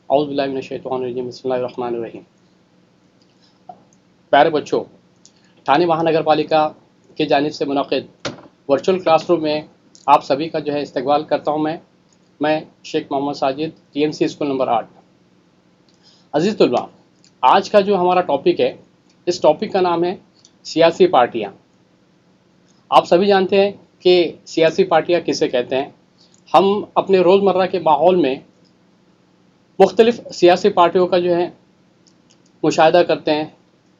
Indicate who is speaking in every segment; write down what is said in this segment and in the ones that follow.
Speaker 1: औज़ु बिल्लाहि मिनश्शैतानिर्रजीम बिस्मिल्लाहिर्रहमानिर्रहीम। प्यारे बच्चों, ठाणे महानगर पालिका की जानिब से मुनक़्क़िद वर्चुअल क्लासरूम में आप सभी का जो है इस्तकबाल करता हूँ। मैं Sheikh Mohammed Sajid, TMC school number 8। अज़ीज़ तुलबा, आज का जो हमारा टॉपिक है, इस टॉपिक का नाम है सियासी पार्टियाँ। आप सभी जानते हैं कि सियासी पार्टियाँ किसे कहते हैं। हम अपने रोज़मर्रा के माहौल में मुख्तलिफ़ सियासी पार्टियों का जो है मुशाहिदा करते हैं,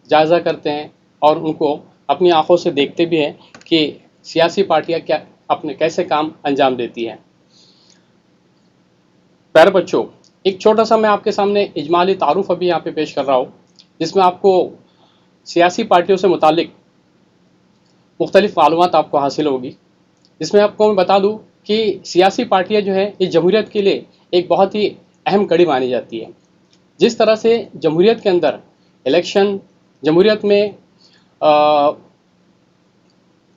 Speaker 1: जायज़ा करते हैं और उनको अपनी आँखों से देखते भी हैं कि सियासी पार्टियाँ क्या अपने कैसे काम अंजाम देती हैं। प्यारे बच्चों, एक छोटा सा मैं आपके सामने इजमाली तारुफ अभी यहाँ पे पेश कर रहा हूँ, जिसमें आपको सियासी पार्टियों से मुतालिक मुख्तलिफ़ मालूमात आपको हासिल होगी। इसमें आपको मैं बता दूँ कि सियासी पार्टियाँ जो है इस जमहूरियत के लिए एक बहुत ही अहम कड़ी मानी जाती है। जिस तरह से जमहूरियत के अंदर इलेक्शन, जमहूरियत में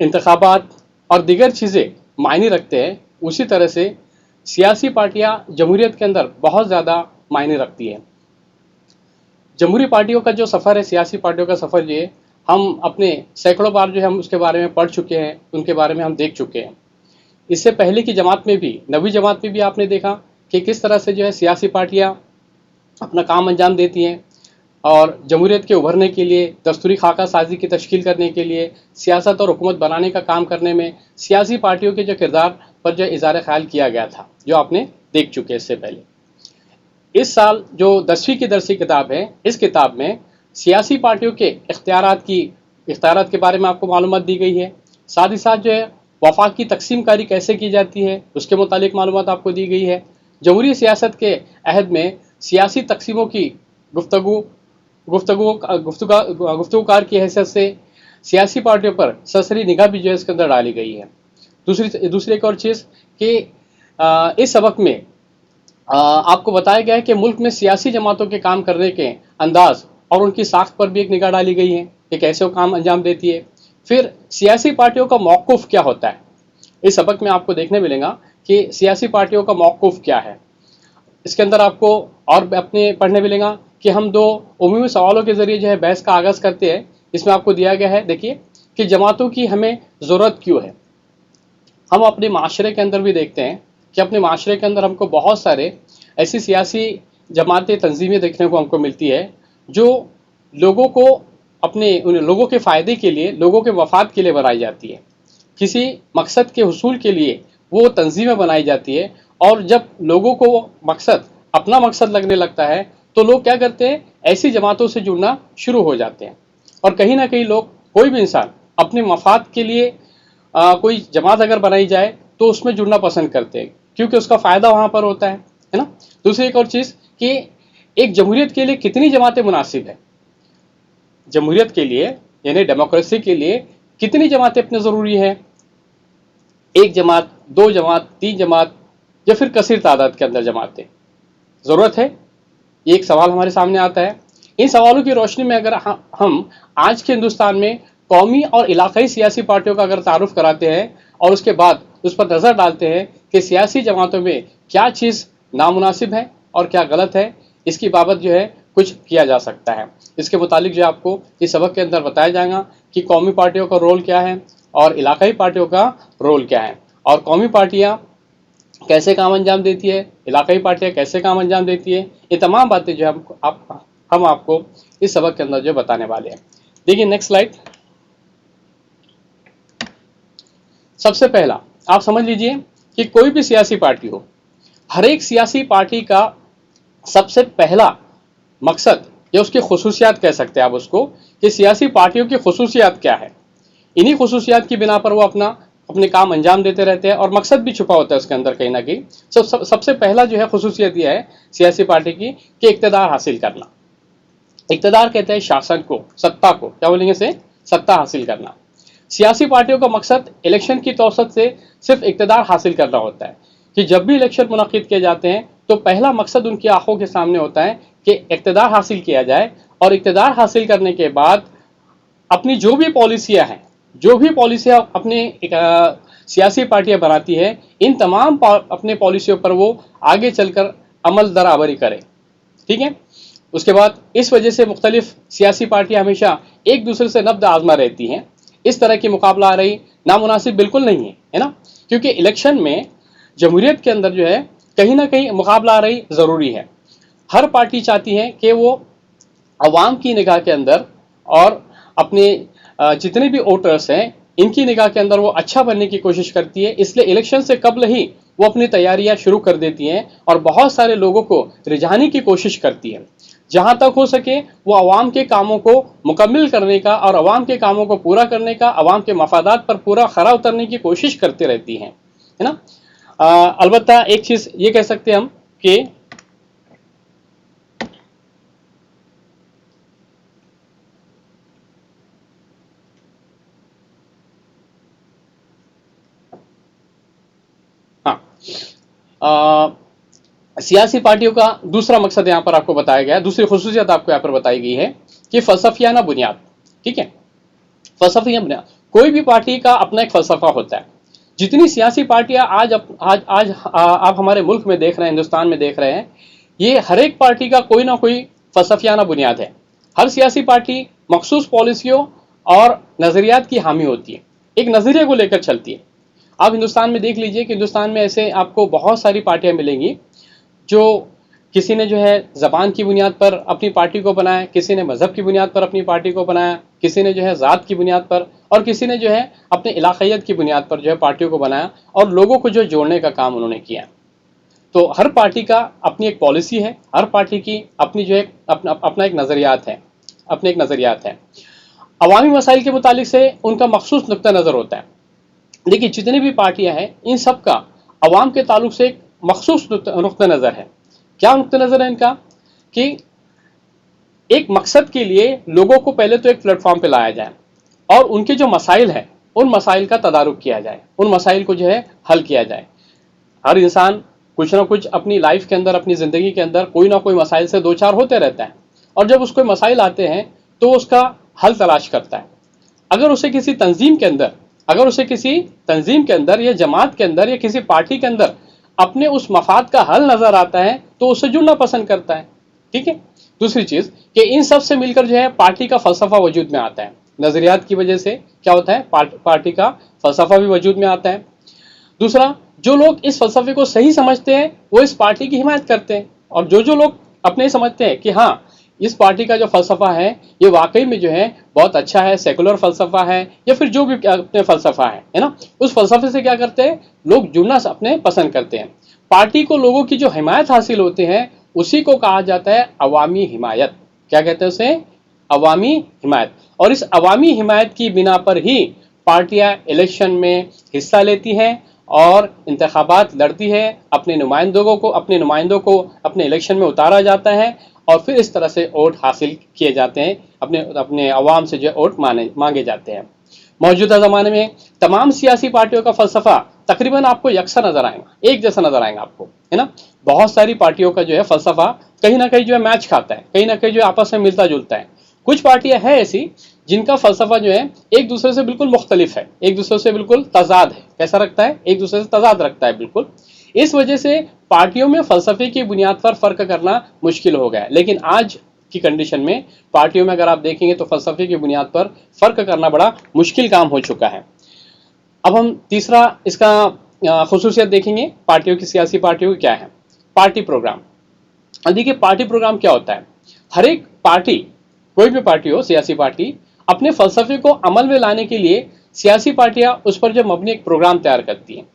Speaker 1: इंतखाबात और दीगर चीज़ें मायने रखते हैं, उसी तरह से सियासी पार्टियाँ जमहूरियत के अंदर बहुत ज़्यादा मायने रखती है। जमहूरी पार्टियों का जो सफ़र है, सियासी पार्टियों का सफ़र ये हम अपने सैकड़ों बार जो है हम उसके बारे में पढ़ चुके हैं, उनके बारे में हम देख चुके हैं। इससे पहले की जमात में भी, नवी जमात में भी आपने देखा कि किस तरह से जो है सियासी पार्टियाँ अपना काम अंजाम देती हैं और जमहूरियत के उभरने के लिए, दस्तूरी खाका साजी की तश्कील करने के लिए, सियासत और हुकूमत बनाने का काम करने में सियासी पार्टियों के जो किरदार पर जो इज़हार ख़याल किया गया था, जो आपने देख चुके इससे पहले। इस साल जो 10वीं की दरसी किताब है, इस किताब में सियासी पार्टियों के इख्तियारात के बारे में आपको मालूमात दी गई है। साथ ही साथ जो है वफाक की तकसीमकारी कैसे की जाती है, उसके मुतालिक मालूमात आपको दी गई है। जमहूरी सियासत के अहद में सियासी तकसीमों की गुफ्तगूकार की हैसियत से सियासी पार्टियों पर सरसरी निगाह भी जो है इसके अंदर डाली गई है। दूसरी एक और चीज़ कि इस सबक में आपको बताया गया है कि मुल्क में सियासी जमातों के काम करने के अंदाज और उनकी साख्त पर भी एक निगाह डाली गई है कि कैसे वो काम अंजाम देती है। फिर सियासी पार्टियों का मौक़िफ़ क्या होता है, इस सबक में आपको देखने मिलेगा कि सियासी पार्टियों का मौक़िफ़ क्या है। इसके अंदर आपको और अपने पढ़ने मिलेगा कि हम दो उमूमी सवालों के ज़रिए जो है बहस का आगाज़ करते हैं। इसमें आपको दिया गया है, देखिए कि जमातों की हमें ज़रूरत क्यों है। हम अपने माशरे के अंदर भी देखते हैं कि अपने माशरे के अंदर हमको बहुत सारे ऐसी सियासी जमातें, तंजीमें देखने को हमको मिलती है जो लोगों को उन लोगों के फ़ायदे के लिए, लोगों के मफाद के लिए बनाई जाती है। किसी मकसद के हुसूल के लिए वो तंजीमें बनाई जाती है और जब लोगों को मकसद अपना मकसद लगने लगता है तो लोग क्या करते हैं, ऐसी जमातों से जुड़ना शुरू हो जाते हैं। और कहीं ना कहीं लोग, कोई भी इंसान अपने मफाद के लिए कोई जमात अगर बनाई जाए तो उसमें जुड़ना पसंद करते हैं, क्योंकि उसका फ़ायदा वहाँ पर होता है ना। दूसरी एक और चीज़ कि एक जमहूरियत के लिए कितनी जमातें मुनासिब है, जमहूरियत के लिए यानी डेमोक्रेसी के लिए कितनी जमातें अपने ज़रूरी है। एक जमात, दो जमात, तीन जमात या फिर कसीर तादाद के अंदर जमातें ज़रूरत है, ये एक सवाल हमारे सामने आता है। इन सवालों की रोशनी में अगर हम आज के हिंदुस्तान में कौमी और इलाकाई सियासी पार्टियों का अगर तारुफ कराते हैं और उसके बाद उस पर नज़र डालते हैं कि सियासी जमातों में क्या चीज़ नामुनासिब है और क्या गलत है, इसकी बाबत जो है कुछ किया जा सकता है। इसके मुतालिक जो आपको इस सबक के अंदर बताया जाएगा कि कौमी पार्टियों का रोल क्या है और इलाकाई पार्टियों का रोल क्या है, और कौमी पार्टियाँ कैसे काम अंजाम देती है, इलाकाई पार्टियाँ कैसे काम अंजाम देती है। ये तमाम बातें जो हम आपको इस सबक के अंदर जो बताने वाले हैं। देखिए नेक्स्ट स्लाइड। सबसे पहला आप समझ लीजिए कि कोई भी सियासी पार्टी हो, हर एक सियासी पार्टी का सबसे पहला मकसद या उसकी खुसूसियात कह सकते हैं आप उसको, कि सियासी पार्टियों की खुसूसियात क्या है। इन्हीं खुसूसियात की बिना पर वो अपने काम अंजाम देते रहते हैं और मकसद भी छुपा होता है उसके अंदर कहीं ना कहीं। सबसे पहला जो है खुसूसियत यह है सियासी पार्टी की कि इक़्तिदार हासिल करना। इक़्तिदार कहते हैं शासन को, सत्ता को, क्या बोलेंगे से, सत्ता हासिल करना। सियासी पार्टियों का मकसद इलेक्शन की तौसत से सिर्फ इक़्तिदार हासिल करना होता है कि जब भी इलेक्शन मुनक़्क़िद किए जाते हैं तो पहला मकसद उनकी आंखों के सामने होता है कि इक़्तिदार हासिल किया जाए, और इक़्तिदार हासिल करने के बाद अपनी जो भी पॉलिसियाँ अपनी सियासी पार्टियां बनाती है, इन तमाम अपने पॉलिसियों पर वो आगे चलकर अमल दरामदी करे। ठीक है। उसके बाद इस वजह से मुख्तलिफ सियासी पार्टियां हमेशा एक दूसरे से नब्ज आजमा रहती हैं। इस तरह की मुकाबला आ रही नामुनासिब बिल्कुल नहीं है ना, क्योंकि इलेक्शन में जमहूरियत के अंदर जो है कहीं ना कहीं मुकाबला आ रही ज़रूरी है। हर पार्टी चाहती है कि वो अवाम की निगाह के अंदर और अपने जितने भी वोटर्स हैं इनकी निगाह के अंदर वो अच्छा बनने की कोशिश करती है। इसलिए इलेक्शन से कबल ही वो अपनी तैयारियां शुरू कर देती हैं और बहुत सारे लोगों को रिझाने की कोशिश करती है। जहां तक हो सके वो अवाम के कामों को मुकम्मल करने का और अवाम के कामों को पूरा करने का, अवाम के मफादात पर पूरा खरा उतरने की कोशिश करती रहती हैं, है ना। अलबत्ता एक चीज ये कह सकते हैं हम कि हाँ, सियासी पार्टियों का दूसरा मकसद यहां पर आपको बताया गया है, दूसरी खुसूसियत आपको यहां पर बताई गई है कि फलसफियाना बुनियाद। ठीक है, फलसफियाना बुनियाद, कोई भी पार्टी का अपना एक फलसफा होता है। जितनी सियासी पार्टियां आज आप हमारे मुल्क में देख रहे हैं, हिंदुस्तान में देख रहे हैं, ये हर एक पार्टी का कोई ना कोई फलसफियाना बुनियाद है। हर सियासी पार्टी मखसूस पॉलिसियों और नजरियात की हामी होती है, एक नजरिए को लेकर चलती है। आप हिंदुस्तान में देख लीजिए कि हिंदुस्तान में ऐसे आपको बहुत सारी पार्टियां मिलेंगी जो किसी ने जो है ज़बान की बुनियाद पर अपनी पार्टी को बनाया, किसी ने मज़हब की बुनियाद पर अपनी पार्टी को बनाया, किसी ने जो है ज़ात की बुनियाद पर, और किसी ने जो है अपने इलाक़ायत की बुनियाद पर जो है पार्टियों को बनाया और लोगों को जो जोड़ने का काम उन्होंने किया। तो हर पार्टी का अपनी एक पॉलिसी है, हर पार्टी की अपनी जो है अपना एक नज़रियात है, अपने एक नज़रियात है। अवामी मसाइल के मुतालिक से उनका मखसूस नुक्ता नज़र होता है। देखिए जितनी भी पार्टियां हैं इन सब का अवाम के ताल्लुक से एक मखसूस नुक्ता नज़र है। क्या नुक्ता नज़र है इनका कि एक मकसद के लिए लोगों को पहले तो एक प्लेटफॉर्म पे लाया जाए और उनके जो मसाइल हैं उन मसाइल का तदारुक किया जाए, उन मसाइल को जो है हल किया जाए। हर इंसान कुछ ना कुछ अपनी लाइफ के अंदर, अपनी ज़िंदगी के अंदर कोई ना कोई मसाइल से दो चार होते रहता है, और जब उसको मसाइल आते हैं तो उसका हल तलाश करता है। अगर उसे किसी तंजीम के अंदर या जमात के अंदर या किसी पार्टी के अंदर अपने उस मफाद का हल नजर आता है तो उससे जुड़ना पसंद करता है। ठीक है। दूसरी चीज कि इन सब से मिलकर जो है पार्टी का फलसफा वजूद में आता है। नजरियात की वजह से क्या होता है, पार्टी का फलसफा भी वजूद में आता है। दूसरा, जो लोग इस फलसफे को सही समझते हैं वो इस पार्टी की हिमायत करते हैं, और जो लोग अपने समझते हैं कि हाँ इस पार्टी का जो फलसफा है ये वाकई में जो है बहुत अच्छा है, सेकुलर फलसफा है, या फिर जो भी अपने फलसफा है ना, उस फलसफे से क्या करते हैं लोग जुड़ना अपने पसंद करते हैं। पार्टी को लोगों की जो हिमायत हासिल होती है उसी को कहा जाता है अवामी हिमायत। क्या कहते हैं उसे? अवामी हिमायत। और इस अवामी हिमायत की बिना पर ही पार्टियां इलेक्शन में हिस्सा लेती हैं और इंतखाबात लड़ती है, अपने नुमाइंदों को अपने इलेक्शन में उतारा जाता है और फिर इस तरह से वोट हासिल किए जाते हैं, अपने अवाम से जो वोट मांगे जाते हैं। मौजूदा ज़माने में तमाम सियासी पार्टियों का फलसफा तकरीबन आपको यकसा नजर आएगा, एक जैसा नजर आएगा आपको, है ना। बहुत सारी पार्टियों का जो है फलसफा कहीं ना कहीं जो है मैच खाता है, कहीं ना कहीं जो है आपस में मिलता जुलता है। कुछ पार्टियां हैं ऐसी जिनका फलसफा जो है एक दूसरे से बिल्कुल मुख्तलिफ है, एक दूसरे से बिल्कुल तजाद है। कैसा रखता है? एक दूसरे से तजाद रखता है बिल्कुल। इस वजह से पार्टियों में फलसफे की बुनियाद पर फर्क करना मुश्किल हो गया है। लेकिन आज की कंडीशन में पार्टियों में अगर आप देखेंगे तो फलसफे की बुनियाद पर फर्क करना बड़ा मुश्किल काम हो चुका है। अब हम तीसरा इसका खुसूसियत देखेंगे पार्टियों की, सियासी पार्टियों की क्या है। Party programme. अब देखिए पार्टी प्रोग्राम क्या होता है। हर एक पार्टी, कोई भी पार्टी हो, सियासी पार्टी, अपने फलसफे को अमल में लाने के लिए सियासी पार्टियां उस पर जो मबनी एक प्रोग्राम तैयार करती हैं।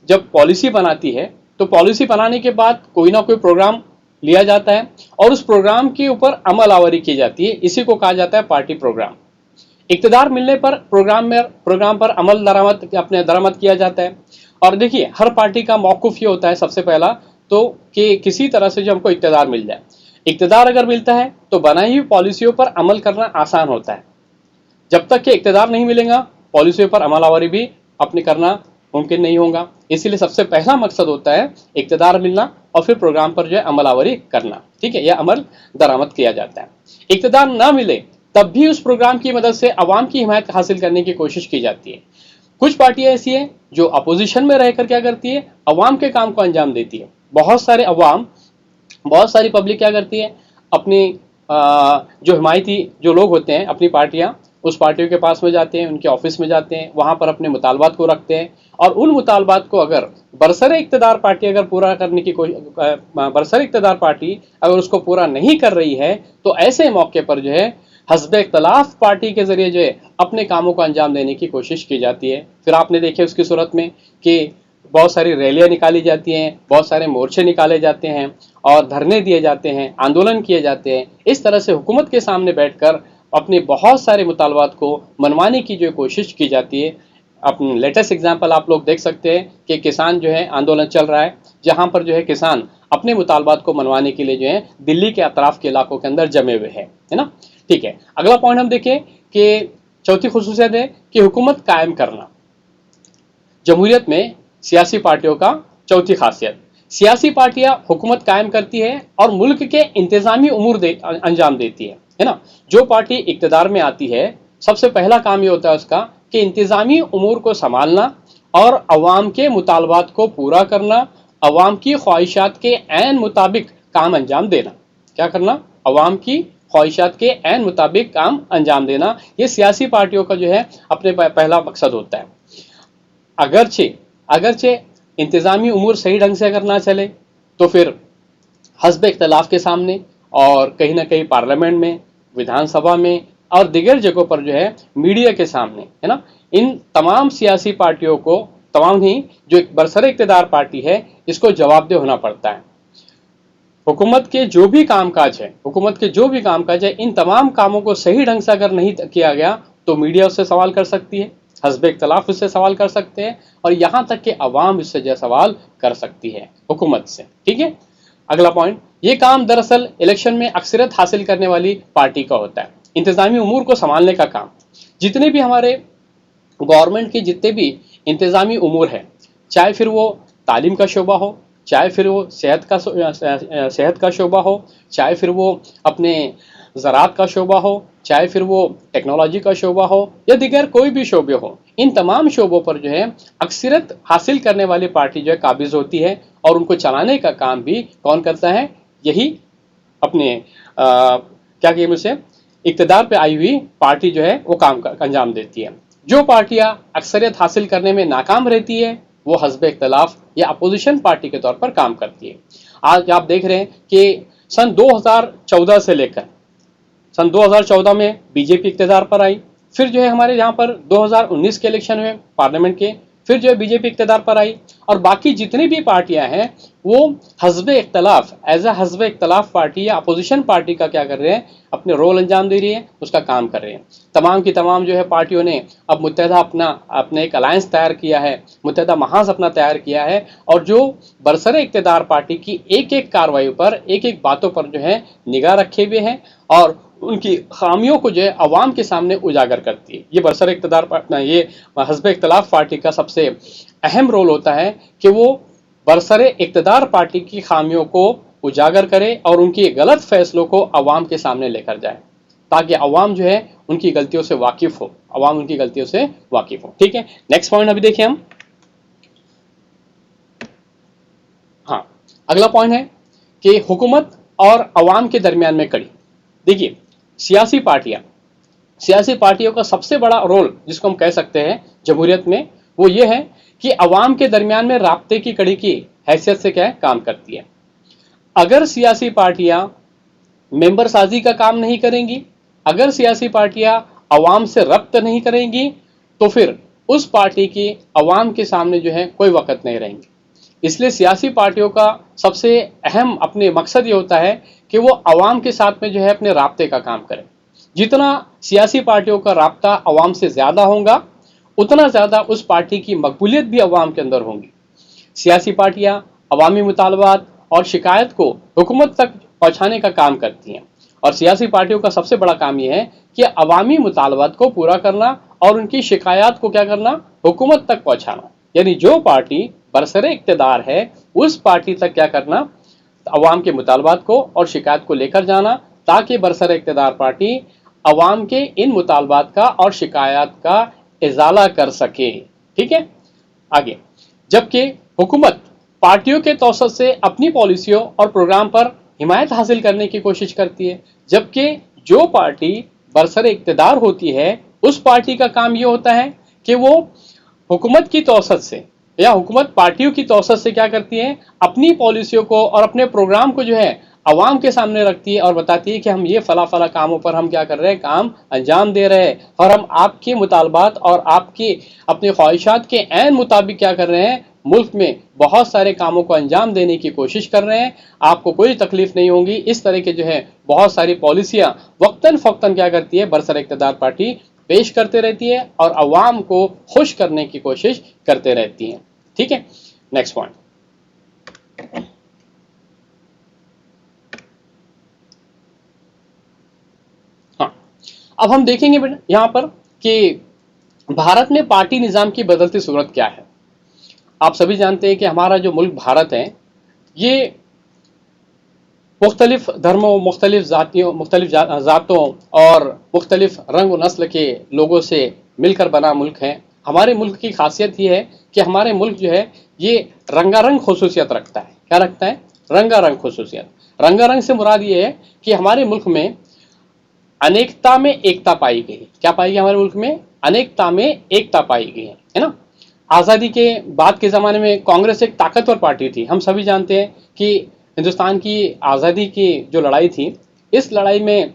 Speaker 1: जब पॉलिसी बनाती है तो पॉलिसी बनाने के बाद कोई ना कोई प्रोग्राम लिया जाता है और उस प्रोग्राम के ऊपर अमल आवरी की जाती है। इसी को कहा जाता है पार्टी प्रोग्राम। इक़्तिदार मिलने पर प्रोग्राम पर अमल दरामद किया जाता है। और देखिए हर पार्टी का मौक़िफ़ ये होता है सबसे पहला तो कि किसी तरह से जो हमको इक़्तिदार मिल जाए। इक़्तिदार अगर मिलता है तो बनाई हुई पॉलिसियों पर अमल करना आसान होता है। जब तक कि इक़्तिदार नहीं मिलेगा पॉलिसियों पर अमल आवरी भी अपने करना मुमकिन नहीं होगा। इसीलिए सबसे पहला मकसद होता है इक़्तिदार मिलना और फिर प्रोग्राम पर जो है अमल आवरी करना। ठीक है, यह अमल दरामद किया जाता है। इक़्तिदार ना मिले तब भी उस प्रोग्राम की मदद से अवाम की हिमायत हासिल करने की कोशिश की जाती है। कुछ पार्टियां ऐसी हैं जो अपोजिशन में रहकर क्या करती है, अवाम के काम को अंजाम देती है। बहुत सारे अवाम बहुत सारी पब्लिक क्या करती है, अपनी जो हिमायती जो लोग होते हैं, अपनी पार्टियां, उस पार्टियों के पास में जाते हैं, उनके ऑफिस में जाते हैं, वहां पर अपने मुतालबात को रखते हैं, और उन मुतालबात को अगर बरसरे इक़्तिदार पार्टी अगर पूरा करने की कोशिश, बरसरे इक़्तिदार पार्टी अगर उसको पूरा नहीं कर रही है, तो ऐसे मौके पर जो है हस्ब इख्तलाफ पार्टी के जरिए जो है अपने कामों को अंजाम देने की कोशिश की जाती है। फिर आपने देखे उसकी सूरत में कि बहुत सारी रैलियां निकाली जाती हैं, बहुत सारे मोर्चे निकाले जाते हैं, और धरने दिए जाते हैं, आंदोलन किए जाते हैं। इस तरह से हुकूमत के सामने बैठकर अपने बहुत सारे मुतालबात को मनवाने की जो कोशिश की जाती है। अपने लेटेस्ट एग्जाम्पल आप लोग देख सकते हैं कि किसान जो है आंदोलन चल रहा है, जहां पर जो है किसान अपने मुतालबात को मनवाने के लिए जो है दिल्ली के अतराफ के इलाकों के अंदर जमे हुए हैं, है ना। ठीक है, अगला पॉइंट हम देखें कि चौथी खुसूसियत है कि हुकूमत कायम करना। जमहूरियत में सियासी पार्टियों का चौथी खासियत, सियासी पार्टियां हुकूमत कायम करती है और मुल्क के इंतजामी उमूर अंजाम देती है ना। जो पार्टी इक्तदार में आती है, सबसे पहला काम ये होता है उसका कि इंतजामी उमूर को संभालना और अवाम के मुतालबात को पूरा करना, अवाम की ख्वाहिशात के ऐन मुताबिक काम अंजाम देना। क्या करना? अवाम की ख्वाहिशात के ऐन मुताबिक काम अंजाम देना। ये सियासी पार्टियों का जो है अपने पहला मकसद होता है। अगरचे अगरचे इंतजामी उमूर सही ढंग से अगर ना चले, तो फिर हस्ब इख्तलाफ के सामने और कहीं ना कहीं पार्लियामेंट में, विधानसभा में और दिगर जगहों पर जो है मीडिया के सामने, है ना, इन तमाम सियासी पार्टियों को, तमाम ही जो एक बरसरे इक़्तिदार पार्टी है, इसको जवाबदेह होना पड़ता है। हुकूमत के जो भी कामकाज है, इन तमाम कामों को सही ढंग से अगर नहीं किया गया, तो मीडिया उससे सवाल कर सकती है, हस्ब इख्तलाफ उससे सवाल कर सकते हैं, और यहां तक कि अवाम इससे जो सवाल कर सकती है हुकूमत से। ठीक है, अगला पॉइंट, ये काम दरअसल इलेक्शन में अक्सरियत हासिल करने वाली पार्टी का होता है, इंतजामी उमूर को संभालने का काम। जितने भी हमारे गवर्नमेंट के जितने भी इंतजामी उमूर है, चाहे फिर वो तालीम का शोबा हो, चाहे फिर वो सेहत का शोबा हो, चाहे फिर वो अपने ज़राअत का शोबा हो, चाहे फिर वो टेक्नोलॉजी का शोबा हो, या दिगर कोई भी शोबे हो, इन तमाम शोबों पर जो है अक्सरियत हासिल करने वाली पार्टी जो है काबिज होती है, और उनको चलाने का काम भी कौन करता है? यही अपने क्या कहिए मुझसे, इक़्तिदार पे आई हुई पार्टी जो है वो काम अंजाम देती है। जो पार्टियां अक्सरियत हासिल करने में नाकाम रहती है, वो हस्ब इख्तलाफ या अपोजिशन पार्टी के तौर पर काम करती है। आज आप देख रहे हैं कि सन 2014 से लेकर सन 2014 में बीजेपी इक़्तिदार पर आई, फिर जो है हमारे यहाँ पर 2019 के इलेक्शन हुए पार्लियामेंट के, फिर जो है बीजेपी इक़्तिदार पर आई, और बाकी जितनी भी पार्टियां हैं वो हस्ब इख्तलाफ, एज ए हस्ब इख्तलाफ पार्टी या अपोजिशन पार्टी का क्या कर रहे हैं? अपने रोल अंजाम दे रही है, उसका काम कर रहे हैं। तमाम की तमाम जो है पार्टियों ने अब मुत्तहदा अपने एक अलायंस तैयार किया है, मुत्तहदा महाज अपना तैयार किया है, और जो बरसरे इक़्तिदार पार्टी की एक एक कार्रवाई पर, एक एक बातों पर जो है निगाह रखे हुए हैं, और उनकी खामियों को जो है अवाम के सामने उजागर करती है। ये बरसरे इक़्तिदार, ये हस्ब इख्तलाफ पार्टी का सबसे अहम रोल होता है कि वो बरसरे इक़्तिदार पार्टी की खामियों को उजागर करे और उनकी गलत फैसलों को अवाम के सामने लेकर जाए, ताकि अवाम जो है उनकी गलतियों से वाकिफ हो, ठीक है। नेक्स्ट पॉइंट अभी देखिए हम। हाँ, अगला पॉइंट है कि हुकूमत और अवाम के दरमियान में कड़ी। देखिए, सियासी पार्टियों का सबसे बड़ा रोल जिसको हम कह सकते हैं जमहूरियत में, वो ये है कि अवाम के दरमियान में राब्ते की कड़ी की हैसियत से क्या है? काम करती है। अगर सियासी पार्टियां मेंबर साजी का काम नहीं करेंगी, अगर सियासी पार्टियां अवाम से रब्त नहीं करेंगी, तो फिर उस पार्टी की अवाम के सामने जो है कोई वक़्त नहीं रहेंगी। इसलिए सियासी पार्टियों का सबसे अहम अपने मकसद ये होता है कि वो अवाम के साथ में जो है अपने राब्ते का काम करें। जितना सियासी पार्टियों का राब्ता अवाम से ज़्यादा होगा, उतना ज़्यादा उस पार्टी की मकबूलियत भी अवाम के अंदर होंगी। सियासी पार्टियां अवामी मुतालबात और शिकायत को हुकूमत तक पहुँचाने का काम करती हैं, और सियासी पार्टियों का सबसे बड़ा काम यह है कि अवामी मुतालबात को पूरा करना और उनकी शिकायत को क्या करना? हुकूमत तक पहुँचाना। यानी जो पार्टी बरसरे इक़्तिदार है, उस पार्टी तक क्या करना? अवाम के मुतालबात को और शिकायत को लेकर जाना, ताकि बरसरे इक़्तिदार पार्टी अवाम के इन मुतालबात का और शिकायत का इजाला कर सके। ठीक है, आगे। जबकि हुकूमत पार्टियों के तौसत से अपनी पॉलिसियों और प्रोग्राम पर हिमायत हासिल करने की कोशिश करती है, जबकि जो पार्टी बरसरे इक़्तिदार होती है उस पार्टी का काम ये होता है कि वो हुकूमत की तौसत से या हुकूमत पार्टियों की तौसत से क्या करती है, अपनी पॉलिसियों को और अपने प्रोग्राम को जो है अवाम के सामने रखती है और बताती है कि हम ये फला फला कामों पर हम क्या कर रहे हैं, काम अंजाम दे रहे हैं और हम आपके मुतालबात और आपकी अपनी ख्वाहिशात के ऐन मुताबिक क्या कर रहे हैं, मुल्क में बहुत सारे कामों को अंजाम देने की कोशिश कर रहे हैं, आपको कोई तकलीफ नहीं होगी। इस तरह के जो है बहुत सारी पॉलिसियां वक्तन फ़ौक्तन क्या करती है, बरसर इक़्तिदार पार्टी पेश करते रहती है और अवाम को खुश करने की कोशिश करते रहती है। ठीक है, नेक्स्ट पॉइंट। हाँ, अब हम देखेंगे बेटा यहां पर कि भारत में पार्टी निज़ाम की बदलती सूरत क्या है। आप सभी जानते हैं कि हमारा जो मुल्क भारत है ये मुख्तलिफ धर्मों, मुख्तलिफ जातियों, मुख्तलिफ ज़ातों और मुख्तलिफ रंग व नस्ल के लोगों से मिलकर बना मुल्क है। हमारे मुल्क की खासियत ये है कि हमारे मुल्क जो है ये रंगारंग खसूसियत रखता है। क्या रखता है? रंगारंग खसूसियत। रंगारंग से मुराद ये है कि हमारे मुल्क में अनेकता में एकता पाई गई है। क्या पाई गई हमारे मुल्क में? अनेकता में एकता पाई गई है ना। आज़ादी के बाद के ज़माने में कांग्रेस एक ताकतवर पार्टी थी। हम सभी जानते हैं कि हिंदुस्तान की आज़ादी की जो लड़ाई थी, इस लड़ाई में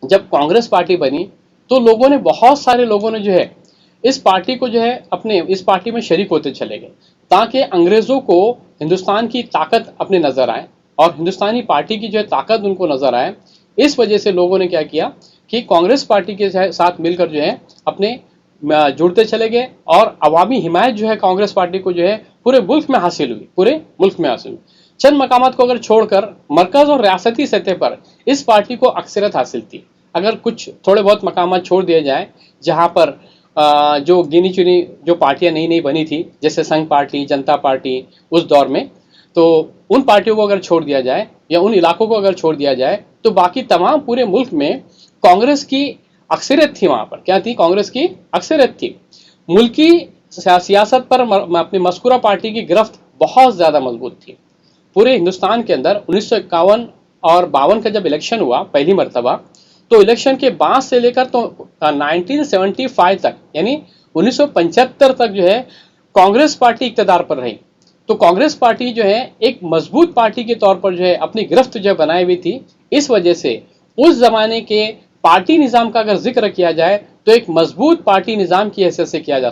Speaker 1: जब कांग्रेस पार्टी बनी तो लोगों ने, बहुत सारे लोगों ने जो है इस पार्टी को जो है अपने इस पार्टी में शरीक होते चले गए ताकि अंग्रेज़ों को हिंदुस्तान की ताकत अपने नज़र आए और हिंदुस्तानी पार्टी की जो है ताकत उनको नज़र आए। इस वजह से लोगों ने क्या किया कि कांग्रेस पार्टी के साथ मिलकर जो है अपने जुड़ते चले गए और अवामी हिमायत जो है कांग्रेस पार्टी को जो है पूरे मुल्क में हासिल हुई, पूरे मुल्क में हासिल हुई। चंद मकामात को अगर छोड़कर मरकज और रियासती सतह पर इस पार्टी को अक्सरियत हासिल थी। अगर कुछ थोड़े बहुत मकामात छोड़ दिए जाए जहां पर जो गिनी चुनी जो पार्टियां नई नई बनी थी, जैसे संघ पार्टी, जनता पार्टी उस दौर में, तो उन पार्टियों को अगर छोड़ दिया जाए या उन इलाकों को अगर छोड़ दिया जाए तो बाकी तमाम पूरे मुल्क में कांग्रेस की अक्सरियत थी। वहां पर क्या थी? कांग्रेस की अक्सरियत थी। मुल्की सियासत पर अपनी मस्कुरा पार्टी की गिरफ्त बहुत ज्यादा मजबूत थी। पूरे हिंदुस्तान के अंदर 1951 और 52 का जब इलेक्शन हुआ पहली मरतबा, तो इलेक्शन के बाद से लेकर तो 1975 तक, यानी 1975 तक जो है कांग्रेस पार्टी इक़्तिदार पर रही। तो कांग्रेस पार्टी जो है एक मजबूत पार्टी के तौर पर जो है अपनी गिरफ्त जो बनाई हुई थी। इस वजह से उस जमाने के पार्टी निज़ाम का अगर जिक्र किया जाए तो एक मजबूत पार्टी निज़ाम की हैसियत से किया जा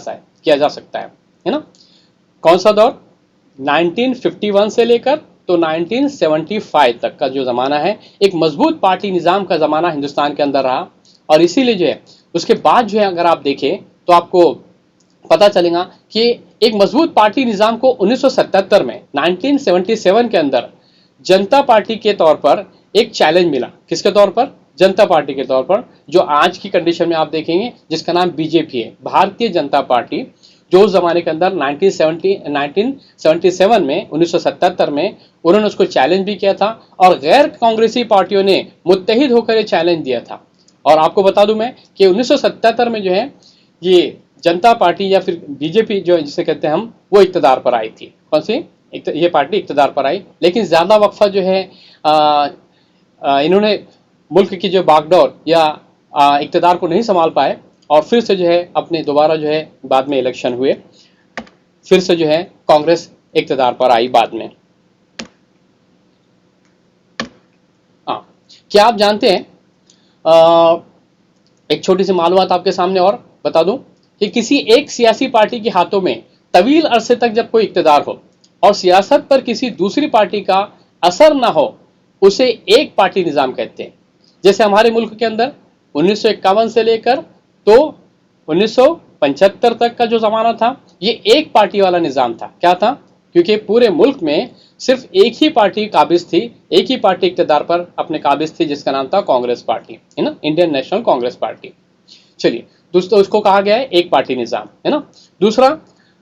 Speaker 1: सकता है ना। कौन सा दौर? 1951 से लेकर तो 1975 तक का जो ज़माना है एक मजबूत पार्टी निज़ाम का ज़माना हिंदुस्तान के अंदर रहा। और इसीलिए जो है उसके बाद जो है अगर आप देखें तो आपको पता चलेगा कि एक मजबूत पार्टी निज़ाम को 1977 में 1977 के अंदर जनता पार्टी के तौर पर एक चैलेंज मिला। किसके तौर पर? जनता पार्टी के तौर पर, जो आज की कंडीशन में आप देखेंगे जिसका नाम बीजेपी है, भारतीय जनता पार्टी, जो उस जमाने के अंदर 1977 में 1977 में उन्होंने उसको चैलेंज भी किया था और गैर कांग्रेसी पार्टियों ने मुत्तहिद होकर ये चैलेंज दिया था। और आपको बता दूं मैं कि 1977 में जो है ये जनता पार्टी या फिर बीजेपी जो जिसे कहते हैं हम, वो इक़्तिदार पर आई थी। कौन सी? ये पार्टी इक़्तिदार पर आई, लेकिन ज़्यादा वक्फा जो है इन्होंने मुल्क की जो बागडोर या इक़्तिदार को नहीं संभाल पाए और फिर से जो है अपने दोबारा जो है बाद में इलेक्शन हुए, फिर से जो है कांग्रेस इक़्तिदार पर आई बाद में। क्या आप जानते हैं, एक छोटी सी मालूमात आपके सामने और बता दूं कि किसी एक सियासी पार्टी के हाथों में तवील अरसे तक जब कोई इक़्तिदार हो और सियासत पर किसी दूसरी पार्टी का असर ना हो, उसे एक पार्टी निज़ाम कहते हैं। जैसे हमारे मुल्क के अंदर 1951 से लेकर तो 1975 तक का जो ज़माना था, ये एक पार्टी वाला निज़ाम था। क्या था? क्योंकि पूरे मुल्क में सिर्फ एक ही पार्टी काबिज थी, एक ही पार्टी इक़्तिदार पर अपने काबिज थी, जिसका नाम था कांग्रेस पार्टी, है ना, इंडियन नेशनल कांग्रेस पार्टी। चलिए, दोस्तों उसको कहा गया है एक पार्टी निज़ाम, है ना। दूसरा,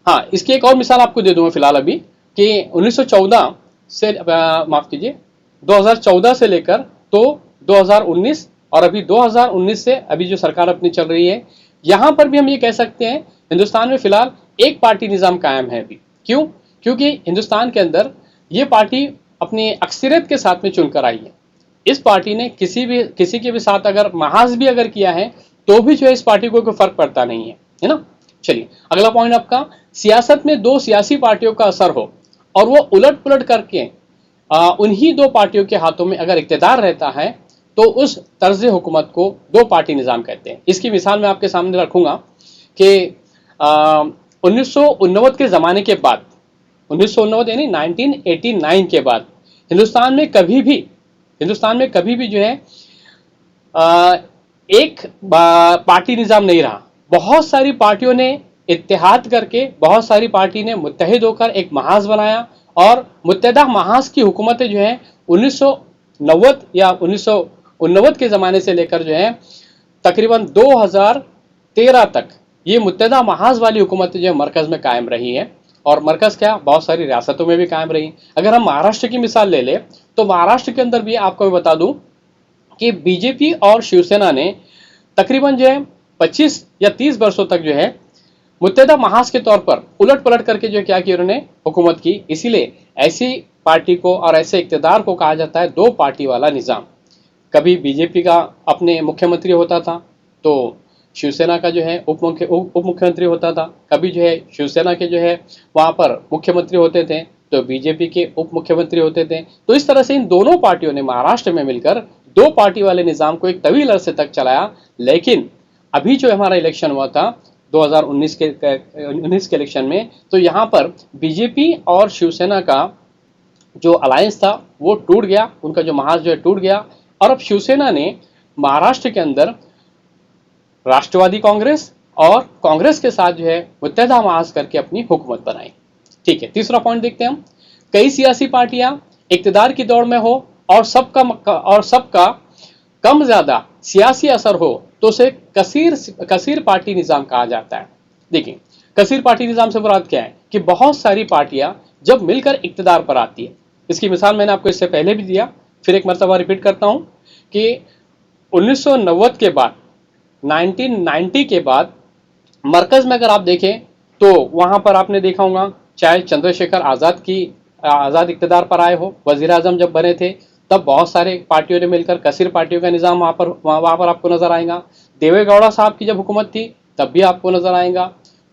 Speaker 1: हाँ, इसकी एक और मिसाल आपको दे दूंगा फिलहाल अभी कि 1914 से माफ कीजिए 2014 से लेकर तो 2019 और अभी 2019 से अभी जो सरकार अपनी चल रही है, यहां पर भी हम ये कह सकते हैं हिंदुस्तान में फिलहाल एक पार्टी निज़ाम कायम है अभी। क्यों? क्योंकि हिंदुस्तान के अंदर ये पार्टी अपनी अक्सरियत के साथ में चुनकर आई है। इस पार्टी ने किसी के भी साथ अगर महाज भी अगर किया है तो भी जो है इस पार्टी को कोई फर्क पड़ता नहीं है ना। चलिए अगला पॉइंट आपका, सियासत में दो सियासी पार्टियों का असर हो और वो उलट पुलट करके उन्हीं दो पार्टियों के हाथों में अगर इक्तिदार रहता है तो उस तर्ज हुकूमत को दो पार्टी निज़ाम कहते हैं। इसकी मिसाल मैं आपके सामने रखूंगा कि 1989 के ज़माने के बाद, 1989 यानी 1989 के बाद हिंदुस्तान में कभी भी जो है एक पार्टी निज़ाम नहीं रहा। बहुत सारी पार्टियों ने इत्तेहाद करके, बहुत सारी पार्टी ने मुत्तहिद होकर एक महाज बनाया और मुत्तहदा महाज की हुकूमतें जो है 1990 या 1989 के ज़माने से लेकर जो है तकरीबन 2013 तक ये मुत्तहदा महाज वाली हुकूमतें जो है मरकज़ में कायम रही है। और मरकज़ क्या, बहुत सारी रियासतों में भी कायम रही। अगर हम महाराष्ट्र की मिसाल ले लें तो महाराष्ट्र के अंदर भी आपको मैं बता दूं कि बीजेपी और शिवसेना ने तकरीबन जो है 25 या 30 वर्षों तक जो है मुत्तहदा महाज के तौर पर उलट पलट करके जो क्या की उन्होंने हुकूमत की। इसीलिए ऐसी पार्टी को और ऐसे इक़्तिदार को कहा जाता है दो पार्टी वाला निज़ाम। कभी बीजेपी का अपने मुख्यमंत्री होता था तो शिवसेना का जो है उप मुख्यमंत्री होता था, कभी जो है शिवसेना के जो है वहाँ पर मुख्यमंत्री होते थे तो बीजेपी के उप मुख्यमंत्री होते थे। तो इस तरह से इन दोनों पार्टियों ने महाराष्ट्र में मिलकर दो पार्टी वाले निज़ाम को एक तवील अरसे तक चलाया। लेकिन अभी जो हमारा इलेक्शन हुआ था 2019 के इलेक्शन में, तो यहाँ पर बीजेपी और शिवसेना का जो अलायंस था वो टूट गया, उनका जो महाज जो है टूट गया। और अब शिवसेना ने महाराष्ट्र के अंदर राष्ट्रवादी कांग्रेस और कांग्रेस के साथ जो है मुत्तहदा महाज करके अपनी हुकूमत बनाई। ठीक है, तीसरा पॉइंट देखते हैं हम, कई सियासी पार्टियां इक्तदार की दौड़ में हो और सबका कम ज्यादा सियासी असर हो तो उसे कसीर पार्टी निज़ाम कहा जाता है। देखिए कसीर पार्टी निज़ाम से मुराद क्या है कि बहुत सारी पार्टियां जब मिलकर इक्तदार पर आती है। इसकी मिसाल मैंने आपको इससे पहले भी दिया, फिर एक मरतबा रिपीट करता हूं कि 1990 के बाद 1990 के बाद मरकज में अगर आप देखें तो वहां पर आपने देखा होगा चाहे चंद्रशेखर आज़ाद इक्तदार पर आए हो, वजीर आजम जब बने थे तब बहुत सारे पार्टियों ने मिलकर कसीर पार्टियों का निज़ाम वहाँ पर आपको नजर आएगा। देवेगौड़ा साहब की जब हुकूमत थी तब भी आपको नजर आएगा।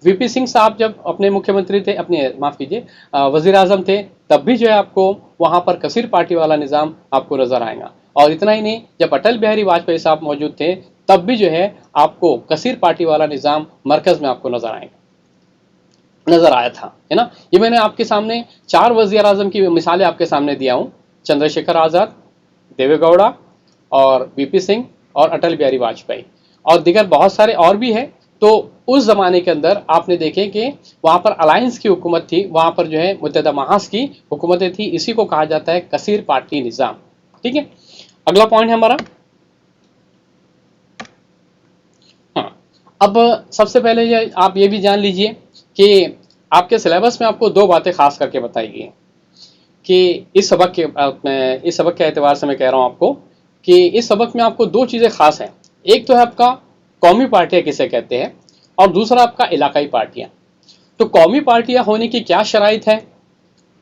Speaker 1: वीपी सिंह साहब जब अपने मुख्यमंत्री थे, अपने माफ कीजिए वजीर आजम थे, तब भी जो है आपको वहाँ पर कसीर पार्टी वाला निज़ाम आपको नजर आएगा। और इतना ही नहीं, जब अटल बिहारी वाजपेयी साहब मौजूद थे तब भी जो है आपको कसीर पार्टी वाला निज़ाम मरकज में आपको नजर आया था, है ना। ये मैंने आपके सामने 4 वज़ीर आज़म की मिसालें आपके सामने दिया हूँ, चंद्रशेखर आज़ाद, देवेगौड़ा और वीपी सिंह और अटल बिहारी वाजपेयी, और दिगर बहुत सारे और भी हैं। तो उस ज़माने के अंदर आपने देखे कि वहाँ पर अलायंस की हुकूमत थी, वहाँ पर जो है मुत्तहदा महाज की हुकूमतें थी। इसी को कहा जाता है कसीर पार्टी निज़ाम। ठीक है, अगला पॉइंट है हमारा। हाँ, अब सबसे पहले आप ये भी जान लीजिए कि आपके सिलेबस में आपको 2 बातें खास करके बताई गई हैं कि इस सबक के एतबार से मैं कह रहा हूँ आपको कि इस सबक में आपको 2 चीज़ें खास हैं। एक तो है आपका कौमी पार्टियां किसे कहते हैं और दूसरा आपका इलाकाई पार्टियां। तो कौमी पार्टियां होने की क्या शराइत है